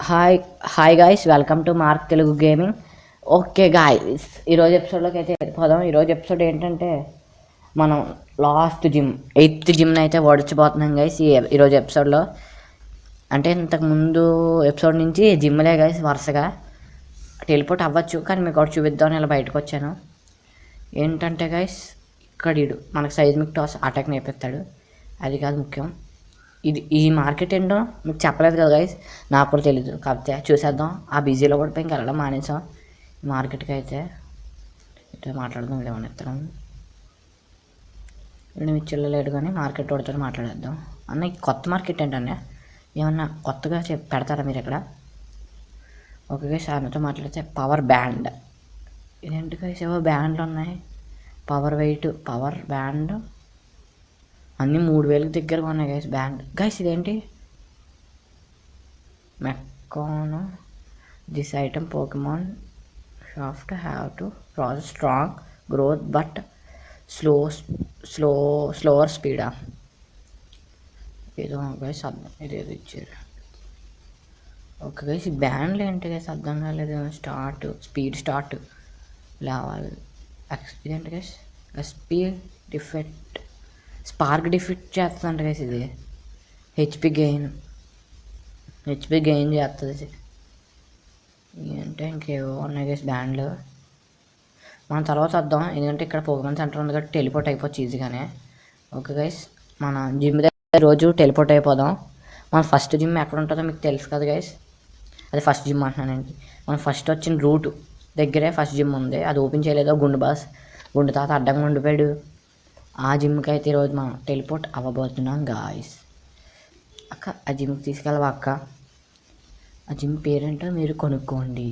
Hi hi guys, welcome to mark Telugu gaming. Okay guys, ఈరోజు ఎపిసోడ్లోకి అయితే వెళ్ళిపోదాం. ఈరోజు ఎపిసోడ్ ఏంటంటే మనం లాస్ట్ జిమ్ 8th జిమ్ని అయితే ఓడిచిపోతున్నాం గైస్ ఈరోజు ఎపిసోడ్లో. అంటే ఇంతకుముందు ఎపిసోడ్ నుంచి జిమ్లే గైస్ వరుసగా టెలిపోర్ట్ అవ్వచ్చు, కానీ మీకు ఒకటి చూపిద్దామని ఇలా బయటకు వచ్చాను. ఏంటంటే గైస్, ఇక్కడ మనకు సైజ్మిక్ టాస్ అటాక్ నేర్పిస్తాడు. అది కాదు ముఖ్యం, ఈ మార్కెట్ ఏంటో మీకు చెప్పలేదు కదా గైస్, నాకు కూడా తెలీదు. కాకపోతే చూసేద్దాం. ఆ బిజీలో కూడా ఇంకా వెళ్ళడం మానేసాం ఈ మార్కెట్కి. అయితే ఇట్లా మాట్లాడదాం, ఏమన్నా ఇస్తాం. వీడు మీ చిల్లలేడు కానీ మార్కెట్ వాడితో మాట్లాడేద్దాం. అన్న ఈ కొత్త మార్కెట్ ఏంటన్నా, ఏమన్నా కొత్తగా పెడతారా మీరు ఇక్కడ? ఓకే గైస్, ఆమెతో మాట్లాడితే పవర్ బ్యాండ్. ఇదేంటి గైస్, ఏవో బ్యాండ్లు ఉన్నాయి. పవర్ వెయిట్, పవర్ బ్యాండ్ అన్నీ 3000కి దగ్గరగా ఉన్నాయి గైస్. బ్యాండ్ గైస్ ఇదేంటి, మెక్కానో this item Pokemon shaft have to process strong growth but slower స్పీడా. ఏదో గైస్ అర్థం, ఇదేదో ఇచ్చారు. ఓకే గైస్, ఈ బ్యాండ్లు ఏంటి గైస్ అర్థం కాలేదు. స్టార్ట్ స్పీడ్, స్టార్ట్ లేవాలి. ఇదేంటి guys, SP defect, spark defect చేస్తుందంట గైస్. ఇది హెచ్పి గెయిన్ చేస్తుంది. ఏంటంటే ఇంకేవో ఉన్నాయి గైస్ బ్యాండ్లు. మనం తర్వాత వద్దాం, ఎందుకంటే ఇక్కడ పోకెమాన్ సెంటర్ ఉంది కాబట్టి టెలిపోర్ట్ అయిపోవచ్చు ఈజీగానే. ఓకే గైస్, మన జిమ్ దగ్గర రోజు టెలిపోర్ట్ అయిపోదాం. మన ఫస్ట్ జిమ్ ఎక్కడ ఉంటుందో మీకు తెలుసు కదా గైస్, అది ఫస్ట్ జిమ్ అంటున్నానండి. మనం ఫస్ట్ వచ్చిన రూట్ దగ్గరే ఫస్ట్ జిమ్ ఉంది, అది ఓపెన్ చేయలేదో గుండు తాత అడ్డంగా ఉండిపోయాడు. ఆ జిమ్కి అయితే ఈరోజు మనం టెలిపోర్ట్ అవ్వబోతున్నాం గాయస్. అక్క ఆ జిమ్కి తీసుకెళ్ళవా అక్క? ఆ జిమ్ పేరేంటో మీరు కనుక్కోండి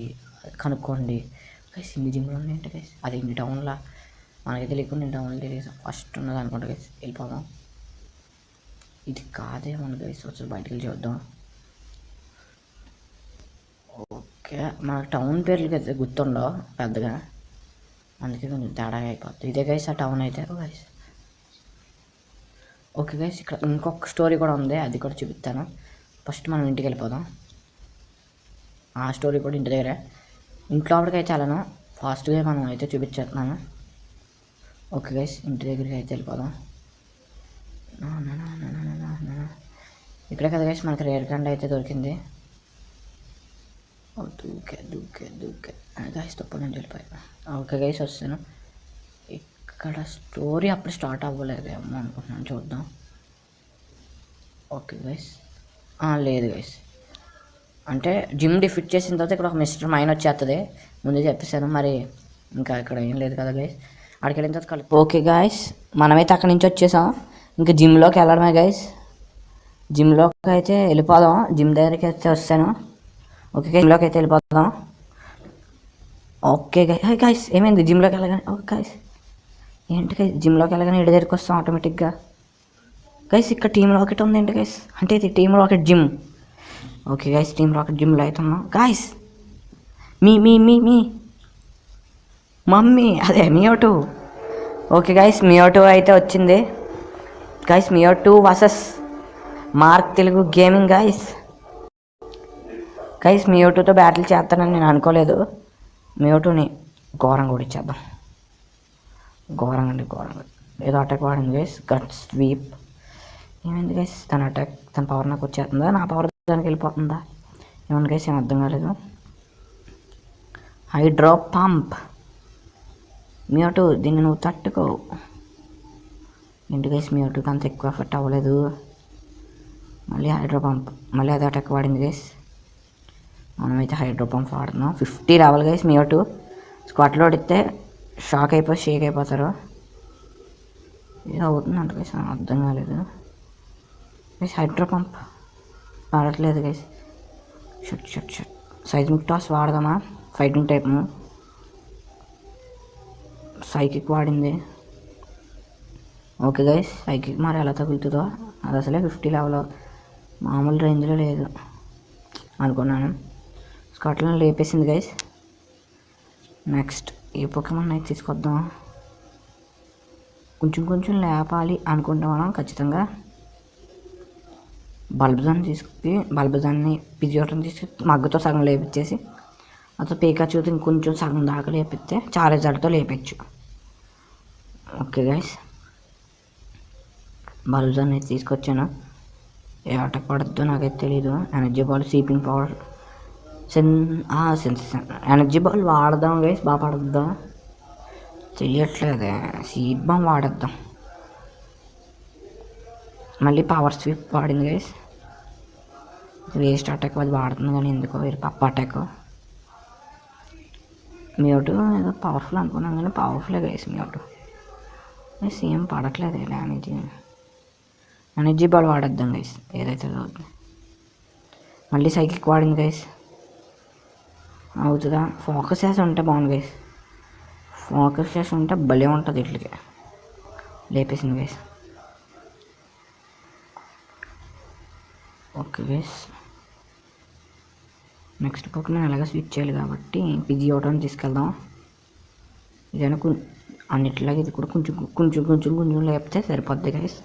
గైస్. ఇన్ని జిమ్లు ఉన్నాయంటే గైస్, అది ఇన్ని టౌన్లో మనకైతే లేకుండా ఇన్ని టౌన్లో తెలియదు. ఫస్ట్ ఉన్నది అనుకుంటా గైస్, వెళ్ళిపోదాం. ఇది కాదేమో గైస్, వచ్చి బయటికి వెళ్ళి చూద్దాం. ఓకే, మనకు టౌన్ పేర్లు అయితే గుర్తుండవు పెద్దగా, అందుకే కొంచెం తేడాగా అయిపోతుంది. ఇదే గైస్ ఆ టౌన్ అయితే గైస్. ఓకే గైస్, ఇక్కడ ఇంకొక స్టోరీ కూడా ఉంది, అది కూడా చూపిస్తాను. ఫస్ట్ మనం ఇంటికి వెళ్ళిపోదాం. ఆ స్టోరీ కూడా ఇంటి దగ్గరే. ఇంట్లో ఆవిడకైతే వెళ్ళను, ఫాస్ట్గా మనం అయితే చూపించేస్తున్నాను. ఓకే గైస్, ఇంటి దగ్గరికి అయితే వెళ్ళిపోదాం. ఇక్కడే కదా గైస్ మనకి రేర్ కండ అయితే దొరికింది. దూకే గైస్, తప్ప నుంచి వెళ్ళిపోయా. ఓకే గైస్, వస్తాను. ఇక్కడ స్టోరీ అప్పుడు స్టార్ట్ అవ్వలేదేమో అనుకుంటున్నాను, చూద్దాం. ఓకే గైస్, లేదు గైస్, అంటే జిమ్ డిఫిట్ చేసిన తర్వాత ఇక్కడ ఒక మిస్టర్ మైన్ వచ్చేస్తుంది, ముందే చెప్పేసాను. మరి ఇంకా ఇక్కడ ఏం లేదు కదా గైస్, అక్కడికి వెళ్ళిన తర్వాత ఓకే గైస్, మనమైతే అక్కడి నుంచి వచ్చేసాం. ఇంకా జిమ్లోకి వెళ్ళడమే గైస్. జిమ్లోకి అయితే వెళ్ళిపోదాం. జిమ్ దగ్గరికి అయితే వస్తాను. ఓకే, జిమ్లోకి అయితే వెళ్ళిపోదాం. ఓకే గైస్, ఏమైంది జిమ్లోకి వెళ్ళగానే? ఓకే గైస్, ఏంటి గైస్, జిమ్లోకి వెళ్ళగానే ఇడి దగ్గరికి వస్తాం ఆటోమేటిక్గా. గైస్ ఇక్కడ టీమ్ రాకెట్ ఉంది ఏంటి గైస్, అంటే ఇది team rocket gym. Okay guys, team rocket జిమ్లో అవుతున్నాం గాయస్. మీ మమ్మీ, అదే మియో2. ఓకే గైస్, మియో2 అయితే వచ్చింది గైస్. మియో2 versus Mark Telugu gaming guys. మియో2తో బ్యాటిల్ చేస్తానని నేను అనుకోలేదు. మియో2ని ఘోరంగా ఓడిచ్చేద్దాం. ఘోరంగా ఏదో అటాక్ వాడింది గైస్, గట్ స్వీప్. ఏమైంది గైస్, తన పవర్ నాకు వచ్చేస్తుందా, నా పవర్ దానికి వెళ్ళిపోతుందా? ఏమన్నా గైస్, ఏం అర్థం కాలేదు. Hydro pump. మియో2, దీన్ని నువ్వు తట్టుకో. ఏంటి గైస్, మియో2కి అంత ఎక్కువ ఎఫెక్ట్ అవ్వలేదు. మళ్ళీ హైడ్రో పంప్, మళ్ళీ అదే అటాక్ వాడింది గైస్. మనమైతే హైడ్రో పంప్ వాడుతున్నాం. 50 రావాలి గైస్. మియో2 స్క్వాట్లో ఓడితే షేక్ అయిపోతారు. ఏదో అవుతుందంట గైస్, అర్థం కాలేదు గైస్. హైడ్రో పంప్ వాడట్లేదు గైస్. షట్ సైజ్మిక్ టాస్ వాడదామా? ఫైటింగ్ టైప్ సైకిక్ వాడింది. ఓకే గైస్, సైకిక్ మరి ఎలా తగులుతుందో, అది అసలే 50 లెవెల్, మామూలు రేంజ్లో లేదు అనుకున్నాను. స్కాట్లాండ్ లేపేసింది గైస్. నెక్స్ట్ ఏ పోకెమాన్ అయితే తీసుకొద్దాం. కొంచెం లేపాలి అనుకుంటాం మనం ఖచ్చితంగా. బల్బుదాన్ని పిజియోటని తీసుకు మగ్గుతో సగం లేపించేసి అసలు పీకాచూతో ఇంకొంచెం సగం దాకా లేపిస్తే చార్జర్తో లేపచ్చు. ఓకే గైస్, బల్బ్స్ అనేది తీసుకొచ్చాను. ఏ ఆటకు పడద్దో నాకైతే తెలీదు. Energy ball, sweeping power, energy ball వాడదాం గైస్. బాగా పడద్దాం, చెయ్యట్లేదే. సీడ్ బాంబ్ వాడేద్దాం. మళ్ళీ పవర్ స్వీప్ వాడింది గైస్. వేస్ట్ అటాక్ అది వాడుతుంది కానీ ఎందుకో వేరే పప్ప అటాక్. మ్యూట్ ఏదో పవర్ఫుల్ అనుకున్నాం కానీ పవర్ఫుల్లే గైస్. మ్యూట్ సేమ్ పడట్లేదు డ్యామేజ్. ఎనర్జీ బాల్ వాడేద్దాం గైస్, ఏదైతే అవుతుంది. మళ్ళీ సైకిక్ వాడింది గైస్, అవుతుందా? ఫోకస్ చేసి ఉంటే బాగుంది గైస్. ఫోకస్ చేసి ఉంటే భలే ఉంటుంది. ఇట్లకి లేపేసింది guys. Okay guys, next Pokemon ఎలాగ స్విచ్ చేయాలి కాబట్టి పిజియోటోని తీసుకెళ్దాం. ఇదైనా అన్నిట్లాగా ఇది కూడా కొంచెం కొంచెం కొంచెం కొంచెం లేపితే సరిపోద్ది గైస్.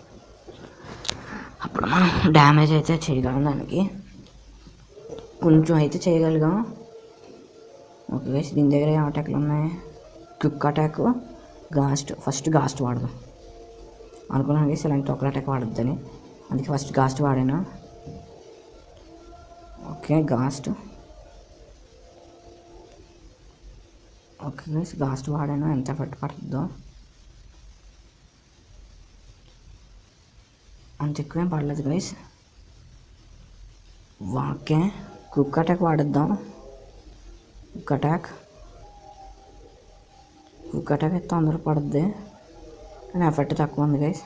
అప్పుడు మనం డ్యామేజ్ అయితే చేయగలం, దానికి కొంచెం అయితే చేయగలిగాం. ఓకే గైస్, దీని దగ్గర ఏం అటాక్లు ఉన్నాయి? క్విక్ అటాక్, ఫస్ట్ గాస్ట్ వాడదాం అనుకున్నాను గైస్. ఇలాంటి ఒక అటాక్ వాడద్దని, అందుకే ఫస్ట్ గాస్ట్ వాడాను. Okay ghost, okay guys ghost వాడాను. ఎంత ఎఫెక్ట్ పడుతుందో అంత ఎక్కువేం పడలేదు గైస్. ఓకే క్విక్ అటాక్ వాడిద్దాం. క్విక్ అటాక్ అయితే తొందర పడుద్ది కానీ ఎఫెక్ట్ తక్కువ ఉంది గైస్.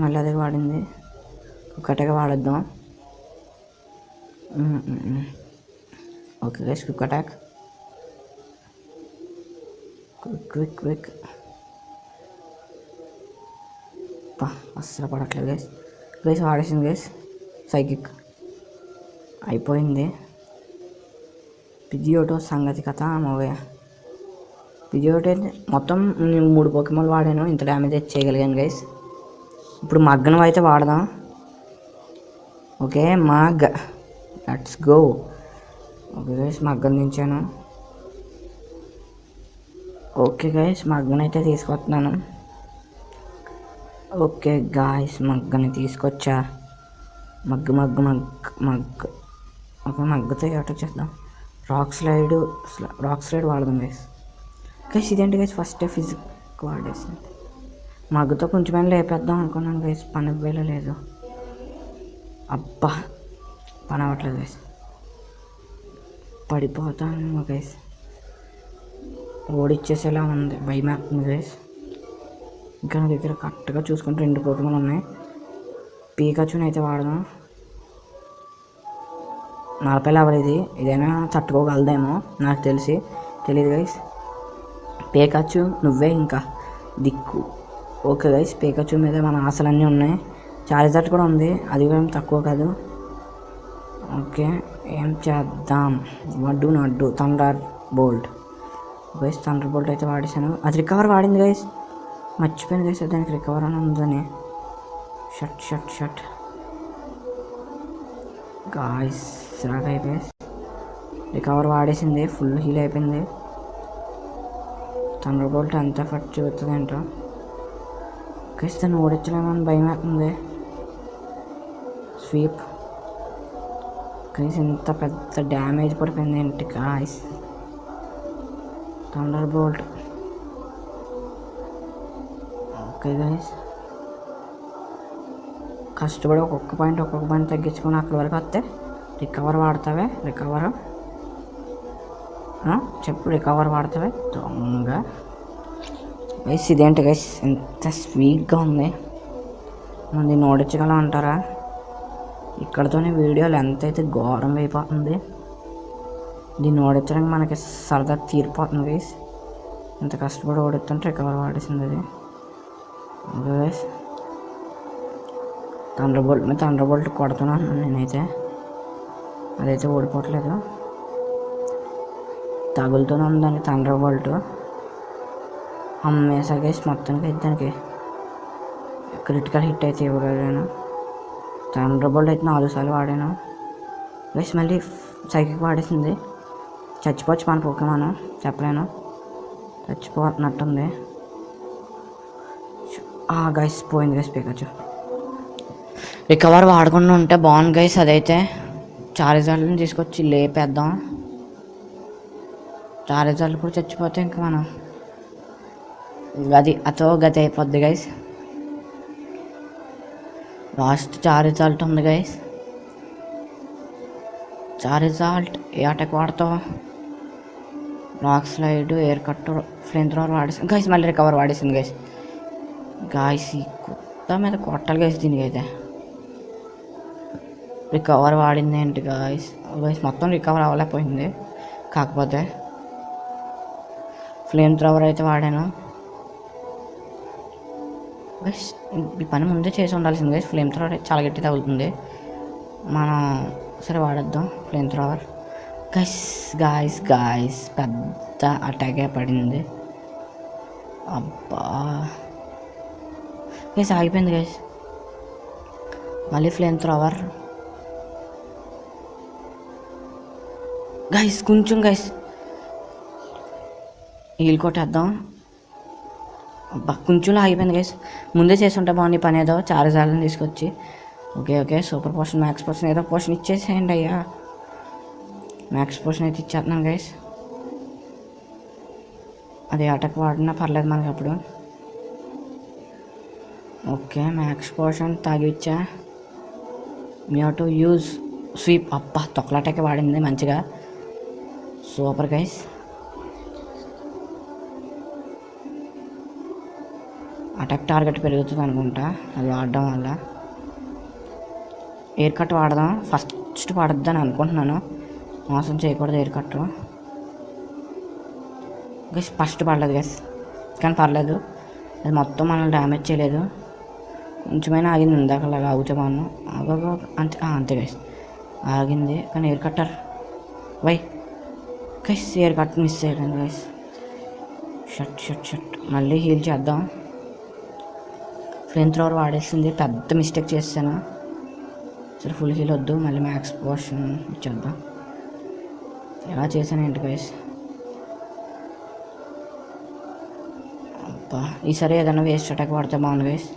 మళ్ళీ అదే వాడింది. క్విక్ అటాక్ వాడిద్దాం. Okay guys, quick attack, quick అస్సలు పడట్లేదు గైస్. వాడేసింది గైస్. సైకిక్ అయిపోయింది. పిజియోటో సంగతి కథ మోగే. పిజియోటో మొత్తం 3 పోకేమాన్లు వాడాను, ఇంత డ్యామేజ్ అయితే చేయగలిగాను గైస్. ఇప్పుడు మగ్గను అయితే వాడదాం. Okay mug, let's go. Okay guys, మగ్గను దించాను. ఓకే గైస్, మగ్గను అయితే తీసుకొస్తున్నాను. ఓకే గాయస్, మగ్గని తీసుకొచ్చా. మగ్గు ఒక మగ్గుతో ఏటో చేద్దాం. రాక్ స్లైడ్ వాడదాం గైస్. ఇదేంటి గైస్, ఫస్ట్ ఫిజిక్ వాడేసింది. మగ్గుతో కొంచెమైనా లేపేద్దాం అనుకున్నాను గైస్, పని లేదు. అబ్బా పని అవ్వట్లేదు గైస్, పడిపోతాను గైస్. ఓడిచ్చేసేలా ఉంది, భయం వేస్తుంది గైస్. ఇంకా నా దగ్గర కరెక్ట్గా చూసుకుంటే 2 పోకేమాన్లు ఉన్నాయి. పీకాచుని అయితే వాడదాం. 40 లెవెల్ ఇదైనా తట్టుకోగలదేమో నాకు తెలియదు గైస్. పీకాచు నువ్వే ఇంకా దిక్కు. ఓకే గైస్, పీకాచు మీద మన ఆశలన్నీ ఉన్నాయి. చార్జర్ కూడా ఉంది, అది కూడా తక్కువ కాదు. ఓకే ఏం చేద్దాం? నడ్డు thunderbolt guys. Thunderbolt అయితే వాడేసాను. అది రికవర్ వాడింది గైస్, మర్చిపోయాను గైస్ దానికి రికవర్ అని ఉందని. షట్ గాయస్, సిరాక్ అయిపోయి రికవర్ వాడేసింది. ఫుల్ హీల్ అయిపోయింది. థండర్ బోల్ట్ ఎంత ఎఫెక్ట్ చూస్తుంది ఏంటో గైస్. దాన్ని ఓడించలేమని భయం అవుతుంది. స్వీప్ గైస్, ఇంత పెద్ద డ్యామేజ్ పడిపోయింది ఏంటి guys. Thunder bolt. Okay guys, కష్టపడి ఒక్కొక్క పాయింట్ తగ్గించుకొని అక్కడి వరకు వస్తే రికవర్ వాడతావే. రికవర్ వాడతావే దొంగ గైస్. ఇదేంటి గైస్, ఎంత స్వీట్గా ఉంది. మనం దీన్ని ఓడించగలం అంటారా? ఇక్కడతోనే వీడియో లెంత్ అయితే ఘోరంగా అయిపోతుంది. దీన్ని ఓడించడానికి మనకి సరదా తీరిపోతుంది గైస్. ఇంత కష్టపడి ఓడిస్తుంటే రికవర్ వాడేసింది అది గైస్. థండర్ బోల్ట్ కొడుతున్నాను నేనైతే, అదైతే ఓడిపోవట్లేదు, తగులుతూనే ఉందని థండర్ బోల్ట్. అమ్మేసా గైస్, మొత్తానికి అయితే దానికి క్రిటికల్ హిట్ అయితే ఇవ్వగలిగాను. థండర్ బోల్ట్ అయితే 4 సార్లు వాడాను గైస్. మళ్ళీ సైకిక్ వాడేసింది. చచ్చిపోవచ్చు మన పోకేమాన్, చెప్పలేను, చచ్చిపోతున్నట్టుంది. గైస్ పోయింది గైస్ పికాచు. రికవర్ వాడకుండా ఉంటే బాగుంది గైస్. అదైతే చార్జర్లను తీసుకొచ్చి లేపేద్దాం. చార్జర్లు కూడా చచ్చిపోతే ఇంకా మనం అతో గతి అయిపోద్ది గైస్. లాస్ట్ చార్జాల్ట్ ఉంది గైస్. చార్జాల్ట్ ఏ అటాక్ వాడతావు? Rock slide, air cut, flamethrower వాడేసింది గైస్. మళ్ళీ రికవర్ వాడేసింది గైస్. గాయస్ ఈ కుత్త మీద కొట్టాలి గైస్. దీనికి అయితే రికవర్ వాడింది ఏంటి గాయస్? మొత్తం రికవర్ అవ్వలేకపోయింది. కాకపోతే ఫ్లేమ్ థ్రోవర్ అయితే వాడాను గైస్. ఈ పని ముందే చేసి ఉండాల్సింది గైస్. ఫ్లేమ్ థ్రోవర్ అయితే చాలా గట్టి తగులుతుంది. మనం సరే వాడేద్దాం flamethrower guys. Guys guys పెద్ద అటాకే పడింది. అబ్బా గైస్ ఆగిపోయింది గైస్. మళ్ళీ ఫ్లేమ్ థ్రోవర్ గైస్. కొంచెం గైస్ హీల్ కొట్టేద్దాం. అబ్బా కొంచెంలో ఆగిపోయింది గైస్. ముందే చేస్తుంటే బాగుంది పని. ఏదో చార్జర్లను తీసుకొచ్చి okay super potion, max potion, ఏదో పోషన్ ఇచ్చేసేయండి అయ్యా. మ్యాక్స్ పోషన్ అయితే ఇచ్చేస్తున్నాను గైస్. అది అటాక్ వాడినా పర్లేదు మనకి అప్పుడు. ఓకే మ్యాక్స్ పోషన్ తాగిచ్చా. మీ టు యూజ్ స్వీప్. అబ్బా తొక్కలాటకే వాడింది మంచిగా. Super guys. అటాక్ టార్గెట్ పెరుగుతుంది అనుకుంటా అది వాడడం వల్ల. ఎయిర్ కట్ వాడదాం. ఫస్ట్ వాడద్దని అనుకుంటున్నాను, మోసం చేయకూడదు ఎయిర్ కట్ గైస్. ఫస్ట్ పడలేదు గైస్, కానీ పర్లేదు. అది మొత్తం మనల్ని డ్యామేజ్ చేయలేదు. కొంచెమైనా ఆగింది. ఇందాకలాగా ఆగితే బాగున్నాను. అంతే గైస్ ఆగింది. కానీ air cutter guys air cut miss అయ్యాను గైస్. షట్ మళ్ళీ హీల్ చేద్దాం. ఫ్లేమ్ థ్రోవర్ వాడేసింది. పెద్ద మిస్టేక్ చేశాను. సరే ఫుల్ హీల్ వద్దు, మళ్ళీ మ్యాక్స్ పోషన్ ఇచ్చేద్దాం. ఎలా చేశాను ఏంటి గైస్? అబ్బా ఈసారి ఏదైనా వేస్ట్ అటాక్ వాడితే బాగుంది గైస్.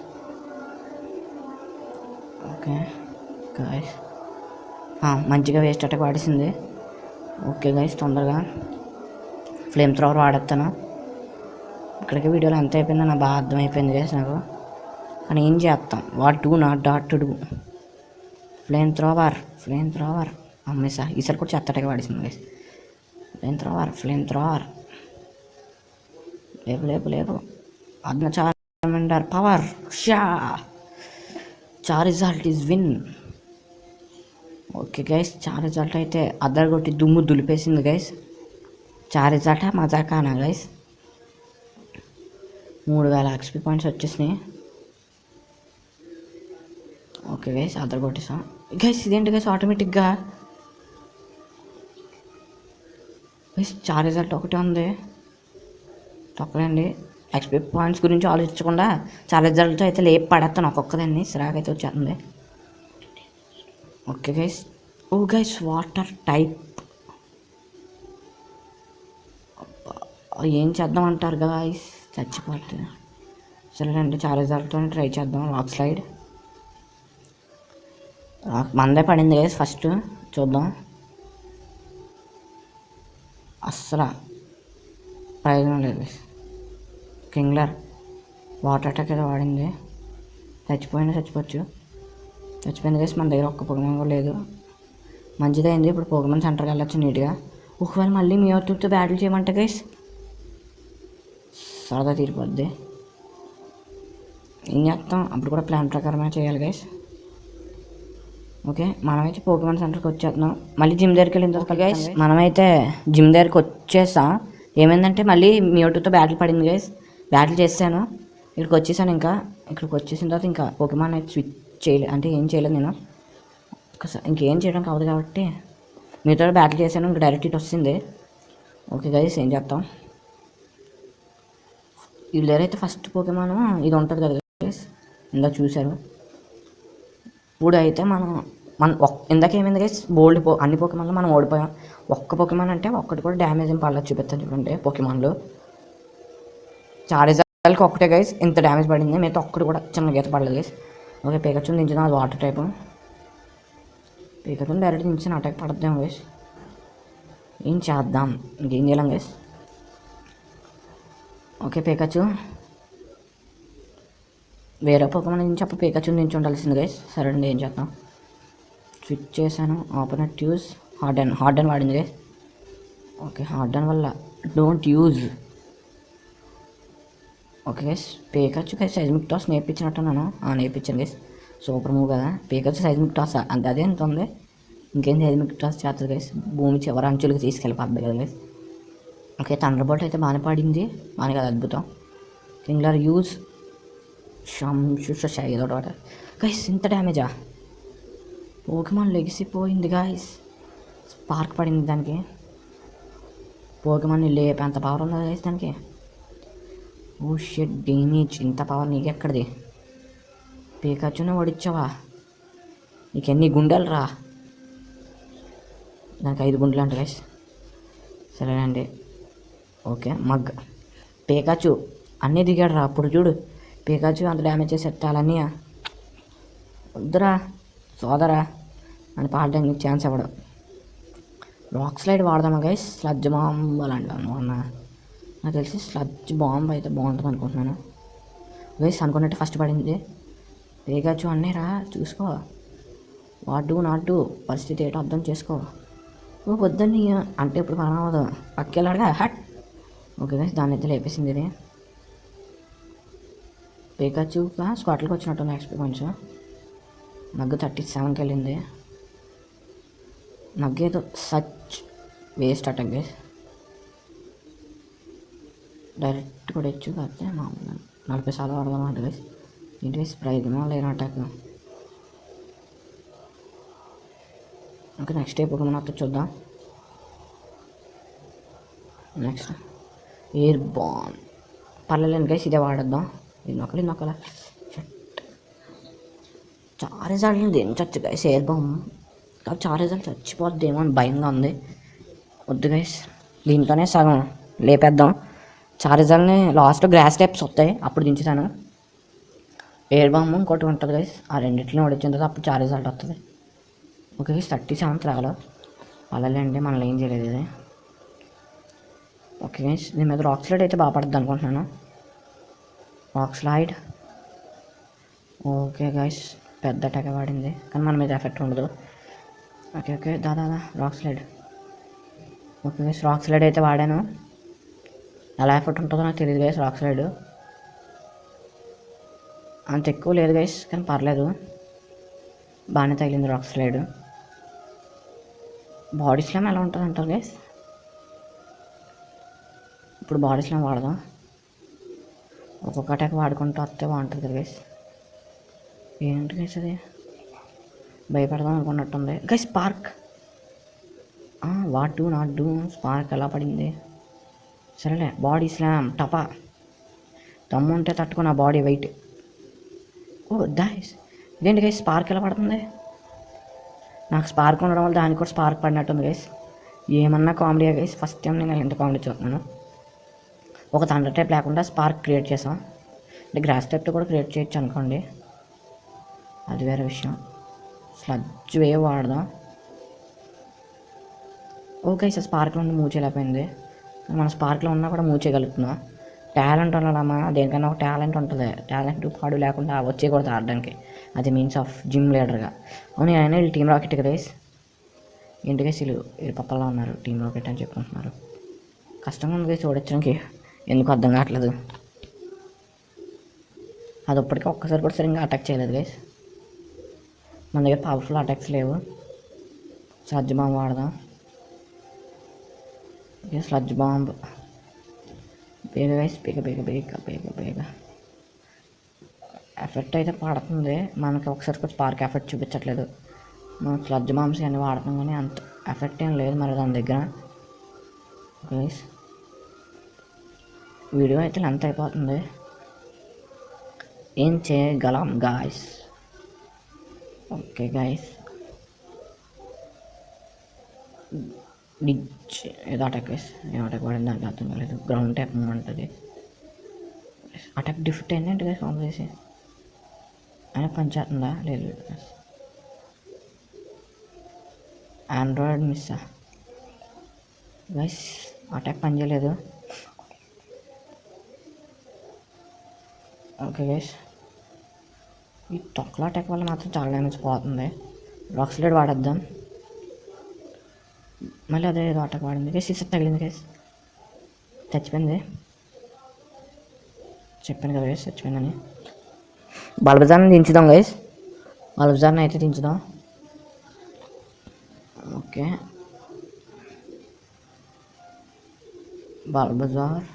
ఓకే గైస్ మంచిగా వేస్ట్ అటాక్ వాడేసింది. ఓకే గైస్ తొందరగా ఫ్లేమ్ థ్రోవర్ వాడేస్తాను. ఇక్కడికి వీడియోలో ఎంత అయిపోయిందో నాకు బాగా అర్థమైపోయింది గైస్ నాకు. కానీ ఏం చేస్తాం, what do not that to do. Flamethrower అమ్మేసా. ఈసారి కూడా చెత్త అటాక్ వాడేసింది గైస్. ఫ్లేమ్ థ్రోవర్ లేపు అద్న చార్మండర్ పవర్ షా. చార్జాల్ట్ ఈజ్ విన్. ఓకే గైస్ చార్జాల్ట్ అయితే అద్దరగొట్టి దుమ్ము దులిపేసింది గైస్. చార్జాల్ట్ మజాకానా గైస్. 3000 XP పాయింట్స్ వచ్చేసినాయి. ఓకే గైస్ అద్దరగొట్టేసాం గైస్. ఇదేంటి గైస్ ఆటోమేటిక్గా గైస్ చార్జాల్ట్ ఒకటే ఉంది. తొక్కలేండి. XP పాయింట్స్ గురించి ఆలోచించకుండా చార్జాల్ట్తో అయితే లేపు పడేస్తాను ఒక్కొక్కదాన్ని. సిరాకైతే వచ్చేస్తుంది. Okay guys. Guys water type ఏం చేద్దామంటారు గైస్? చచ్చిపోతుంది. సరేనండి చార్జర్తో ట్రై చేద్దాం. రాక్ స్లైడ్ మందే పడింది గైస్. ఫస్ట్ చూద్దాం. అస్సలు ప్రయోజనం లేదు. కింగ్లర్ వాటర్ అటాక్ ఏదో వాడింది. చచ్చిపోయింది గైస్. మన దగ్గర ఒక్క పొగమన్ కూడా లేదు. మంచిదైంది. ఇప్పుడు పొగమన్ సెంటర్కి వెళ్ళొచ్చు నీట్గా. ఒకవేళ మళ్ళీ మియోటూతో బ్యాటిల్ చేయమంటే గైస్ సరదా తీరిపోద్ది. ఏం చేస్తాం, అప్పుడు కూడా ప్లాన్ ప్రకారమే చేయాలి గైస్. ఓకే మనమైతే పోకేమాన్ సెంటర్కి వచ్చేస్తున్నాం. మళ్ళీ జిమ్ దగ్గరికి వెళ్ళిన తర్వాత గైస్ మనమైతే జిమ్ దగ్గరికి వచ్చేసాం. ఏమైందంటే మళ్ళీ మియోటూతో బ్యాటిల్ పడింది గైస్. బ్యాటిల్ చేశాను. ఇక్కడికి వచ్చేసాను. ఇక్కడికి వచ్చేసిన తర్వాత ఇంకా పోకేమాన్ అయితే స్విచ్ చేయలేదు. అంటే ఏం చేయలేదు నేను. ఇంకేం చేయడం కావదు కాబట్టి మీతో బ్యాటిల్ చేశాను. ఇంకా డైరెక్ట్ ఇట్ వస్తుంది. ఓకే గైస్ ఏం చేస్తాం, వీళ్ళ దగ్గర అయితే ఫస్ట్ పోకేమాన్ ఇది ఉంటుంది కదా గైస్, ఇందాక చూశారు. ఇప్పుడు అయితే మన ఇందాక ఏమైంది గైస్ బోల్డ్ అన్ని పోకిమాన్లు మనం ఓడిపోయాం. ఒక్క పోకిమాన్ అంటే ఒక్కటి కూడా డ్యామేజ్ ఏం పడలేదు. చూపిస్తాను చూడండి పోకిమాన్లు. చార్జర్కి ఒక్కటే గైస్ ఇంత డ్యామేజ్ పడింది, మిగతా ఒక్కటి కూడా చిన్న గీత పడలేదు గైస్. ఓకే పికాచు దించిన అది వాటర్ టైపు. పికాచు డైరెక్ట్ దించిన అటాక్ పడద్దాం గైస్. ఏం చేద్దాం, ఇంకేం చేయలేం గైస్. ఓకే పికాచు వేరే పోకమని నుంచి అప్పుడు పికాచు నుంచి ఉండాల్సింది గైస్. సరే అండి ఏం చేద్దాం. స్విచ్ చేశాను. ఆపనెట్ యూజ్ హార్డెన్ వాడింది గైస్. ఓకే హార్డెన్ వల్ల don't use. Okay guys Pikachu guys seismic toss నేర్పించినట్టున్నాను. నేర్పించాను గైస్. సూపర్ మూవ్ కదా పికాచు సైజ్మిక్ టాస్. అంతే అదే ఎంత ఉంది, ఇంకేం సైజ్మిక్ టాస్ చేస్తుంది గైస్. భూమి చివరి అంచులకు తీసుకెళ్ళిపోద్ది కదా గైస్. ఓకే థండర్ బోల్ట్ అయితే బాగానే పడింది, బాగానే కదా అద్భుతం. కింగ్లర్ యూజ్ ఏదో ఒకటి గైస్. ఇంత డ్యామేజా, పోకిమాన్ లెగిసి పోయింది గాయస్. స్పార్క్ పడింది దానికి. పోకిమాన్ని లేపేంత పవర్ ఉంది గాయస్ దానికి. ఓ షెడ్ డ్యామేజ్, ఇంత పవర్ నీకెక్కడిది? పికాచునే ఓడిచ్చావా? నీకెన్ని గుండెలు రా? దానికి 5 గుండెలు అంట గాయస్. సరేనండి. ఓకే మగ్ పికాచు అన్నీ దిగాడు రా. అప్పుడు చూడు పికాచు అంత డ్యామేజ్ చేసి ఎట్టాలన్నీ. వద్దురా సోదరా అని పాడడానికి ఛాన్స్ ఇవ్వడు. రాక్ స్లైడ్ వాడదామా గైస్? స్లడ్జ్ బాంబ్ అలాంటి అనుకున్నా. నాకు తెలిసి స్లడ్జ్ బాంబ్ అయితే బాగుంటుంది అనుకుంటున్నాను గైస్. అనుకున్నట్టు ఫస్ట్ పడింది పికాచు. అన్నీరా చూసుకో, వాడు నాటు పరిస్థితి ఏంటో అర్థం చేసుకో. వద్దని అంటే ఇప్పుడు పని అవ్వదు, పక్కెళ్ళాడుగా హట్. ఓకే గైస్ దాన్ని అయితే లేపేసింది ఇది. పికాచు స్క్వాట్లకు వచ్చినట్టుంది ఎక్స్పీ పాయింట్స్. నగ్గు 37కి వెళ్ళింది. నగ్గేదో such waste attack guys. Direct కూడా ఇచ్చు కాకపోతే మామూలు 40 సార్లు వాడదాం అంటే గైస్. ఏంటి గైస్ ప్రయోజనం లేని అటాక్. ఓకే నెక్స్ట్ డే పోకమని వస్తే చూద్దాం. నెక్స్ట్ ఎయిర్ బాన్ పర్లేదు గైస్, ఇదే వాడద్దాం. ఇన్నొకలా చార్జర్ని దించచ్చు గైస్. ఎయిర్ బాంబ్ కాబట్టి చార్జర్ చచ్చిపోద్దేమో అని భయంగా ఉంది. వద్దు గైస్, దీంతోనే సగం లేపేద్దాం. చార్జర్ని లాస్ట్లో గ్రాస్ టైప్స్ వస్తాయి అప్పుడు దించుతాను. ఎయిర్ బాంబ్ ఇంకోటి ఉంటుంది గైస్, ఆ రెండింటిని ఓడించిన తర్వాత అప్పుడు చార్జర్ వస్తుంది. ఓకే గైస్ 37 రాగలవు అలాంటి మనల్ని ఏం చేయలేదు ఇది. ఓకే గైస్ దీని మీద రాక్ స్లైడ్ అయితే బాగా పడుతుంది అనుకుంటున్నాను. రాక్ స్లైడ్ ఓకే గైస్ పెద్ద అటాక్ వాడింది కానీ మన మీద ఎఫెక్ట్ ఉండదు. ఓకే దాదా rock slide. Okay guys rock slide అయితే వాడాను. ఎలా ఎఫెక్ట్ ఉంటుందో నాకు తెలియదు గైస్. రాక్ స్లైడ్ అంత ఎక్కువ లేదు గైస్ కానీ పర్లేదు, బాగానే తగిలింది రాక్ స్లైడ్. బాడీ స్లామ్ ఎలా ఉంటుంది అంటారు గైస్? ఇప్పుడు బాడీ స్లామ్ వాడదాం. ఒక్కొక్క అటాక్ వాడుకుంటూ వస్తే బాగుంటుంది కదా గైస్. ఏంటి గైస్ అది భయపడదాం అనుకున్నట్టుంది guys. Spark what do not do. Spark ఎలా పడింది? సరేలే బాడీ స్లామ్ టపా. దమ్ము ఉంటే తట్టుకున్న బాడీ వెయిట్. ఓ గైస్ ఇదేంటి గైస్ స్పార్క్ ఎలా పడుతుంది? నాకు స్పార్క్ ఉండడం వల్ల దానికి కూడా స్పార్క్ పడినట్టుంది గైస్. ఏమన్నా కామెడీయా గైస్? ఫస్ట్ టైం నేను ఎంత కామెడీ చూస్తున్నాను. ఒక థండర్ టైప్ లేకుండా స్పార్క్ క్రియేట్ చేసాం అంటే గ్రాస్ టైప్తో కూడా క్రియేట్ చేయొచ్చు అనుకోండి, అది వేరే విషయం. స్లడ్జ్ వేవ్ వాడదాం. ఓకే సార్ స్పార్క్లో ఉండి మూవ్ చేయలేకపోయింది. మన స్పార్క్లో ఉన్నా కూడా మూవ్ చేయగలుగుతున్నాం. టాలెంట్ ఉండడమ్మా, దేనికన్నా ఒక టాలెంట్ ఉంటుంది. టాలెంట్ పాడు లేకుండా వచ్చేయకూడదు ఆడడానికి, అది మీన్స్ ఆఫ్ జిమ్ లీడర్గా. అవును ఆయన వీళ్ళు టీమ్ రాకెట్ కదా గైస్. ఏంటి గైస్ వీళ్ళు పప్పల్లో ఉన్నారు టీమ్ రాకెట్ అని చెప్పుకుంటున్నారు. కష్టంగా ఉంది గైస్ చూడొచ్చడానికి, ఎందుకు అర్థం కావట్లేదు. అది ఇప్పటికీ ఒక్కసారి కూడా సరిగ్గా అటాక్ చేయలేదు గైస్. మన దగ్గర పవర్ఫుల్ అటాక్స్ లేవు. స్లడ్జ్ బాంబ్ వాడదాం. స్లడ్జ్ బాంబ్ బేగ గైస్ బేగ ఎఫెక్ట్ అయితే పడుతుంది మనకి. ఒకసారి కూడా స్పార్క్ ఎఫెక్ట్ చూపించట్లేదు. మనం స్లడ్జ్ బాంబ్స్ అన్నీ వాడతాం కానీ అంత ఎఫెక్ట్ ఏం లేదు మరి దాని దగ్గర గైస్. వీడియో అయితే లెంత్ అయిపోతుంది, ఏం చేయగలం గాయస్. ఓకే గైస్, డిచ్ ఏదో అటాక్ గైస్. ఏం అటాక్ పడింది దానికి అర్థం కాలేదు. గ్రౌండ్ ట్యాప్ ఉంటుంది. అటాక్ డిఫెక్ట్ అయిందంటే గైస్ కాల్ చేసి ఆయన పనిచేస్తుందా లేదు. ఆండ్రాయిడ్ మిస్సా గైస్, అటాక్ పనిచేయలేదు. ఓకే గైస్, ఈ తొక్కల అటాక్ వల్ల మాత్రం చాలా డ్యామేజ్ పోతుంది. రాక్ స్లైడ్ వాడేద్దాం. మళ్ళీ అదే ఏదో అటాక్ వాడింది గైస్. సీసర్ తగిలింది గైస్, చచ్చిపోయింది. చెప్పాను కదా గైస్ చచ్చిపోయిందని. బల్బజార్ని దించుదాం గైస్, బల్బజార్ని అయితే దించుదాం. ఓకే, బల్బజార్.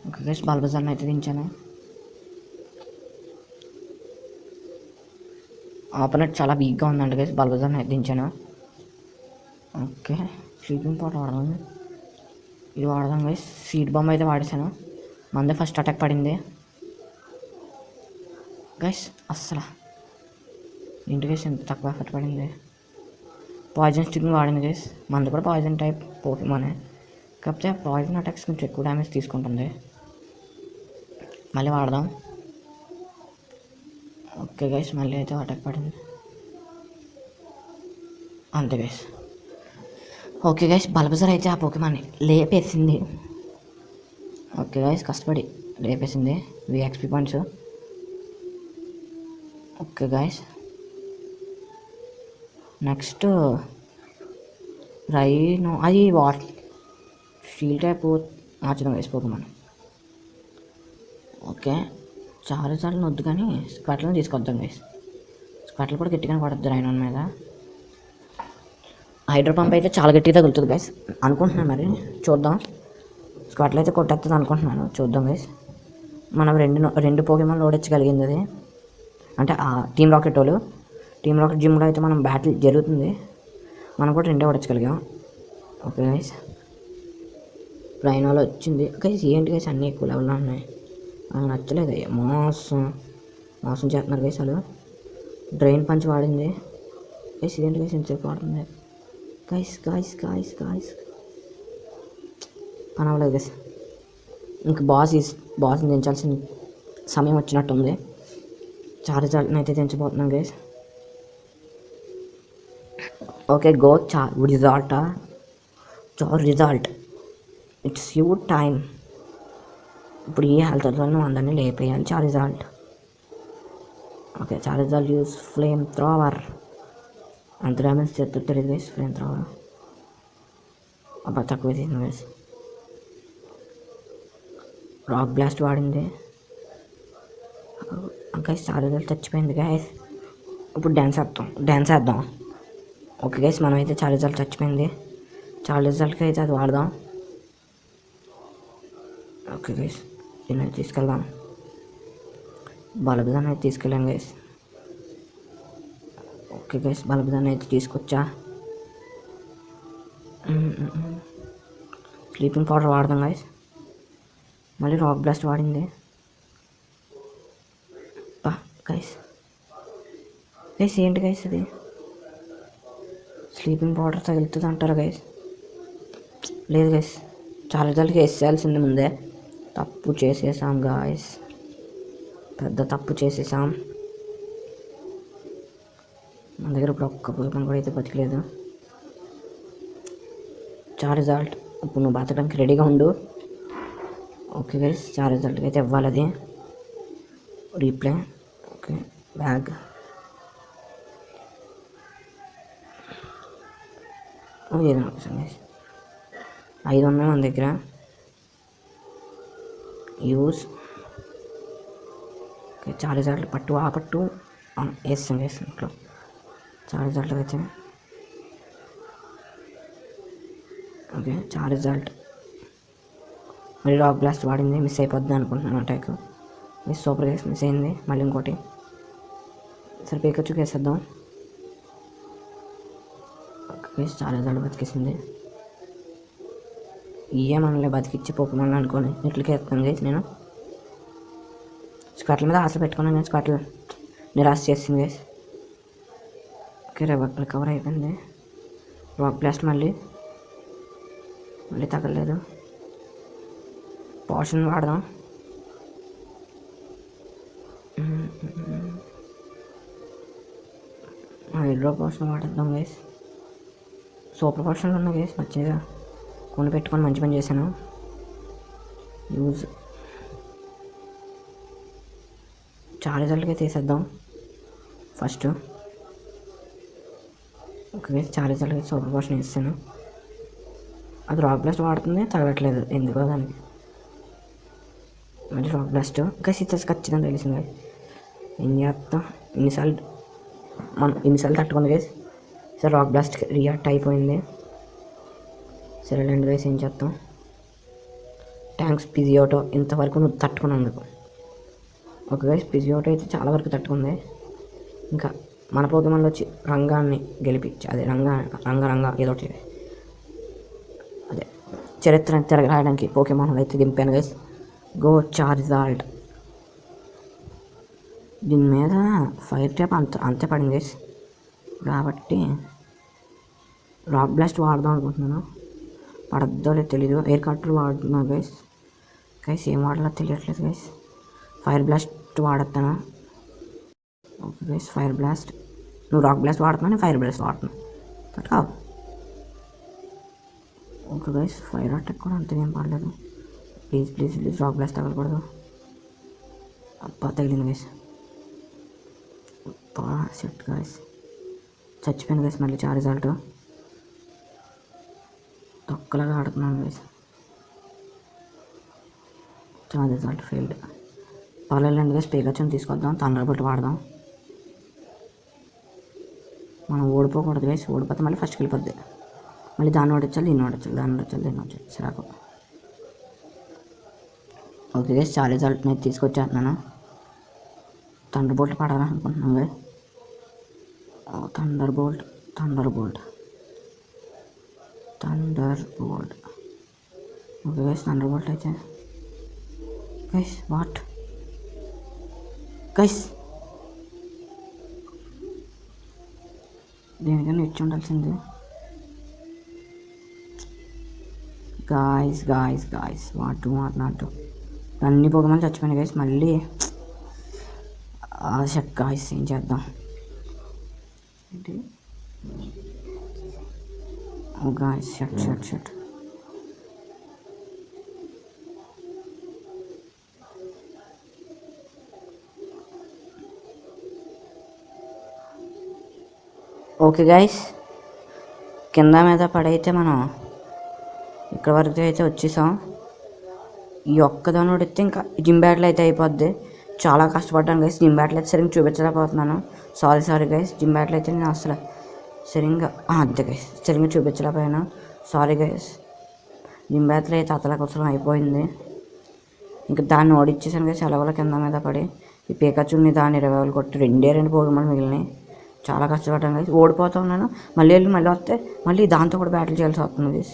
ఓకే గైస్, బల్బజార్ని అయితే దించాను. ఆపోనెంట్ చాలా వీక్గా ఉందండి గైస్. బల్బజార్ని అయితే దించాను. ఓకే, స్లీపింగ్ పాట్ వాడదాం. ఇది వాడదాం గైస్. సీడ్ బాంబ్ అయితే వాడేసాను. మందే ఫస్ట్ అటాక్ పడింది గైస్. అస్సలు ఏంటి గైస్ ఎంత తక్కువ ఎఫెక్ట్ పడింది. పాయిజన్ స్టిక్ని వాడింది గైస్. మంది కూడా పాయిజన్ టైప్ పోకేమానే, కాకపోతే పాయిజన్ అటాక్స్ కొంచెం ఎక్కువ డ్యామేజ్ తీసుకుంటుంది. మళ్ళీ వాడదాం. ఓకే గైస్, మళ్ళీ అయితే అటాక్ పడింది. అంతే గైస్. ఓకే గైస్, బల్బజార్ అయితే ఆ పోకేమాన్ని లేపేసింది. ఓకే గైస్, కష్టపడి లేపేసింది. విఎక్స్పీ points. Okay guys, next rhino. అది వాట్ స్టీల్ టైప్ మార్చడం గైస్ పోకేమాన్. ఓకే, చాలా సార్లు వద్దు కానీ స్క్వాట్లను తీసుకొద్దాం గైస్. స్క్వాట్లు కూడా గట్టిగానే పడద్దు రైనోన్ మీద. హైడ్రో పంప్ అయితే చాలా గట్టిగా తగులుతుంది గైస్ అనుకుంటున్నాను. మరి చూద్దాం. స్క్వాట్లు అయితే కొట్టేస్తుంది అనుకుంటున్నాను. చూద్దాం గైస్. మనం రెండు పోకేమాన్లు ఓడించగలిగింది అది. అంటే ఆ టీమ్ రాకెట్ వాళ్ళు. టీమ్ రాకెట్ జిమ్లో అయితే మనం బ్యాటిల్ జరుగుతుంది. మనం కూడా రెండే ఓడించగలిగాం. ఓకే గైస్, రైనోలో వచ్చింది గైస్. ఏంటి గైస్ అన్నీ ఎక్కువ లెవెల్లో ఉన్నాయి. నాకు నచ్చలేదు. మోసం చేస్తున్నారు గైస్ వాళ్ళు. డ్రైన్ పంచ్ వాడింది గైస్. ఇదేంటి గైస్ ఎంతసేపు వాడుతుంది గైస్. పని అవ్వలేదు గైస్. ఇంక బాస్ని దించాల్సిన సమయం వచ్చినట్టుంది. చార్జర్ని అయితే దించబోతున్నాం guys. Okay, go result. Result it's you time. ఇప్పుడు ఈ హెల్త్తో అందరినీ లేపేయాలి. Result. Okay, result uses flamethrower. అంత డ్యామేజ్ చేస్తుంది తెలియదు గైస్. ఫ్లేమ్ థ్రోవర్ అబ్బా తక్కువ తీసింది గైస్. రాక్ బ్లాస్ట్ వాడింది గైస్. రిజల్ట్ చచ్చిపోయింది గైస్. ఇప్పుడు డ్యాన్స్ వేద్దాం. ఓకే గైస్, మనం అయితే రిజల్ట్ చచ్చిపోయింది. రిజల్ట్కి అయితే అది వాడదాం. ఓకే గైస్, దీన్ని తీసుకెళ్దాం. బల్బదాన్ని అయితే తీసుకెళ్ళాను గైస్. ఓకే గైస్, బల్బదాన్ని అయితే తీసుకొచ్చా. స్లీపింగ్ పౌడర్ వాడదాం గైస్. మళ్ళీ రాక్ బ్లాస్ట్ వాడింది గైస్. ఏంటి గైస్ అది స్లీపింగ్ పౌడర్ తగులుతుంది అంటారు గైస్. లేదు గైస్, రిజల్ట్కి వేసేయాల్సింది ముందే. తప్పు చేసేసాం గాయస్, పెద్ద తప్పు చేసేసాం. మన దగ్గర ఇప్పుడు ఒక్క పుస్తకం కూడా అయితే బతికలేదు. రిజల్ట్ ఇప్పుడు నువ్వు బతకడానికి రెడీగా ఉండు. ఓకే గైస్, రిజల్ట్కి అయితే ఇవ్వాలి అది. రీప్లే. Okay, bag. ఏదైనా గైస్ 5 ఉన్నాయి మన దగ్గర. యూస్. ఓకే, రిజల్ట్ పట్టు వేస్తాం గైస్. ఇంట్లో రిజల్ట్ అయితే. ఓకే, రిజల్ట్ మళ్ళీ రాక్ బ్లాస్ట్ వాడింది. మిస్ అయిపోద్ది అనుకుంటున్నాను అటాక్. సూపర్ గైస్, మిస్ అయింది. మళ్ళీ ఇంకోటి. సరే పేకొచ్చు వేసేద్దాం. ఓకే గైస్, రిజల్ట్ బతికేసింది. మనల్ని బతికిచ్చి పోకమని అనుకోని ఇట్లకి వేస్తాను గైస్. నేను స్క్వాట్ల మీద ఆశ పెట్టుకున్నాను కానీ నిరాశ చేసింది గైస్. ఓకే రికవర్ అయిపోయింది. రాక్ బ్లాస్ట్ మళ్ళీ తగలేదు. పోషన్ వాడదాం. హైడ్రో పోషన్ వాడేద్దాం గైస్. సూపర్ పోషన్లు ఉన్నాయి గైస్, మంచిగా కొని పెట్టుకొని మంచి పని చేశాను. యూజ్ చార్జర్లకే తీసేద్దాం ఫస్ట్. ఓకే చార్జర్లకి సూపర్ పోషన్ వేస్తాను. అది రాక్ బ్లాస్ట్ వాడుతుంది, తగలట్లేదు ఎందుకో దానికి. మళ్ళీ రాక్ బ్లాస్ట్ ఇంకా సీతస్ ఖచ్చితంగా తెలిసింది. ఏం చేస్తాం, ఇన్నిసార్లు తట్టుకుంది గైస్. సరే రాక్ బ్లాస్ట్ రియాక్ట్ అయిపోయింది. సరే రెండు గైస్ ఏం చేస్తాం. థ్యాంక్స్ పిజియోటో ఇంతవరకు నువ్వు తట్టుకున్నందుకు. ఓకే గైస్ పిజియోటో అయితే చాలా వరకు తట్టుకుంది. ఇంకా మన పోకేమాన్లో వచ్చి రంగాన్ని గెలిపించి అదే రంగ ఏదో ఒకటి అదే చరిత్రను తిరగరాయడానికి పోకేమాన్లు అయితే దింపాను గైస్. గో చార్జార్డ్. దీని మీద ఫైర్ ట్యాప్ అంతే పడింది గైస్. కాబట్టి రాక్ బ్లాస్ట్ వాడదాం అనుకుంటున్నాను. పడద్దో లేదు తెలీదు. ఎయిర్ కట్టర్లు వాడుతున్నా గైస్. ఏం వాడాలో తెలియట్లేదు గైస్. ఫైర్ బ్లాస్ట్ వాడతాను. Okay guys fire blast. నువ్వు రాక్ బ్లాస్ట్ వాడుతున్నాను, ఫైర్ బ్లాస్ట్ వాడుతున్నాను కట్టా. ఓకే గైస్ ఫైర్ అటాక్ కూడా అంతేం పడలేదు. ప్లీజ్ రాక్ బ్లాస్ట్ తగలకూడదు. అబ్బా తగిలింది గైస్. అబ్బా సెట్ గైస్. చచ్చిపోయింది గైస్. మళ్ళీ చార్జాల్ట్ తొక్కలాగా ఆడుతున్నాను గైస్. చార్జాల్ట్ ఫెయిల్డ్. పర్లేదండి గైస్. పికాచుని తీసుకొద్దాం, థండర్ బోల్ట్ వాడదాం. మనం ఓడిపోకూడదు గైస్. ఓడిపోతే మళ్ళీ ఫస్ట్కి వెళ్ళిపోద్ది. మళ్ళీ దాన్ని ఓడించాలి, దీన్ని ఓడించాలి. సిరాకు. ఓకే గైస్ చార్జాల్ట్ని తీసుకొచ్చేస్తున్నాను. థండర్ బోల్ట్ పడాలనుకుంటున్నాం guys. Thunder bolt. Okay guys thunderbolt అయితే గైస్ వాట్ గైస్ దేనికైనా ఇచ్చి ఉండాల్సింది గాయస్. వాట్ నాట్ అన్ని పోకేమాన్లు చచ్చిపోయినాయి గైస్. మళ్ళీ షట్ గాయస్ ఏం చేద్దాం. ఏంటి గాయస్ షట్. ఓకే గాయస్ కింద మీద పడైతే మనం ఇక్కడ వరకు అయితే వచ్చేసాం. ఈ ఒక్కదాని ఉడితే ఇంకా జిమ్ బ్యాటిల్ అయితే అయిపోద్ది. చాలా కష్టపడ్డాను గైస్. జిమ్ బ్యాటిల్ అయితే సరిగ్గా చూపించలేకపోతున్నాను. Sorry guys. జిమ్ బ్యాటిల్ అయితే నేను అసలు సరిగ్గా అంతే గైస్ సరిగ్గా చూపించలేకపోయాను. Sorry guys. జిమ్ బ్యాటిల్ అయితే అతలకుతలం అయిపోయింది. ఇంకా దాన్ని ఓడిచ్చేసాను గైస్ ఎలాగోలా కింద మీద పడి. ఈ పికాచుని దాన్ని రివైవల్ కొట్టి రెండు పోకేమాన్లు మిగిలినాయి. చాలా కష్టపడ్డాను గైస్. ఓడిపోతూ ఉన్నాను. మళ్ళీ వస్తే మళ్ళీ దాంతో కూడా బ్యాటిల్ చేయాల్సి వస్తుంది గైస్.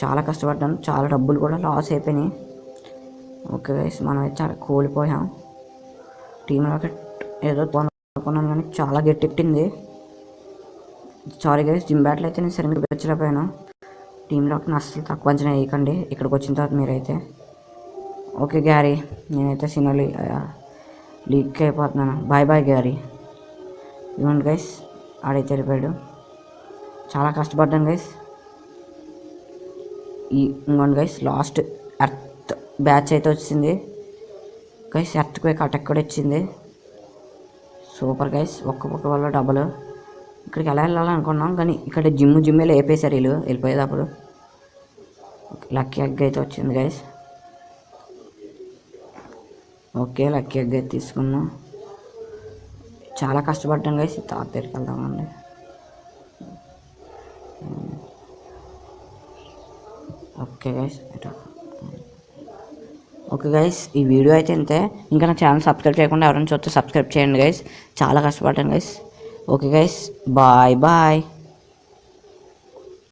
చాలా కష్టపడ్డాను. చాలా డబ్బులు కూడా లాస్ అయిపోయినాయి. ఓకే గైస్ మనం అయితే చాలా కోల్పోయాం. టీమ్ రాకెట్ ఏదో అనుకున్నాను కానీ చాలా గట్టెట్టింది. Sorry guys. జిమ్ బ్యాటిల్ అయితే నేను సరిగ్గా చూపించలేకపోయాను. టీమ్ రాకెట్ని అస్సలు తక్కువ అంచనా వేయకండి ఇక్కడికి వచ్చిన తర్వాత మీరైతే. ఓకే గ్యారీ నేనైతే సినిమా లీక్ అయిపోతున్నాను. Bye Gary. ఇవ్వండి గైస్ ఆడైతే వెళ్ళిపోయాడు. చాలా కష్టపడ్డాను గైస్. ఇంకోండి గైస్ లాస్ట్ ఎర్త్ బ్యాచ్ అయితే వచ్చింది గైస్. ఎర్త్ క్వేక్ అటాక్ కూడా వచ్చింది. Super guys. ఒక్క వల్ల డబల్. ఇక్కడికి ఎలా వెళ్ళాలనుకున్నాం కానీ ఇక్కడ జిమ్ లేపేశారు వీళ్ళు వెళ్ళిపోయేటప్పుడు. లక్కీ ఎగ్ అయితే వచ్చింది గైస్. ఓకే లక్కీ ఎగ్ అయితే తీసుకున్నాం. చాలా కష్టపడ్డాం గైస్. తాత దగ్గరికి వెళ్దామండి. ఓకే గైస్ ఈ వీడియో అయితే ఇంతే. ఇంకా నా ఛానల్ సబ్స్క్రైబ్ చేయకుండా ఎవరైనా చూస్తే సబ్స్క్రైబ్ చేయండి గైస్. చాలా కష్టపడ్డాను గైస్. Okay guys bye.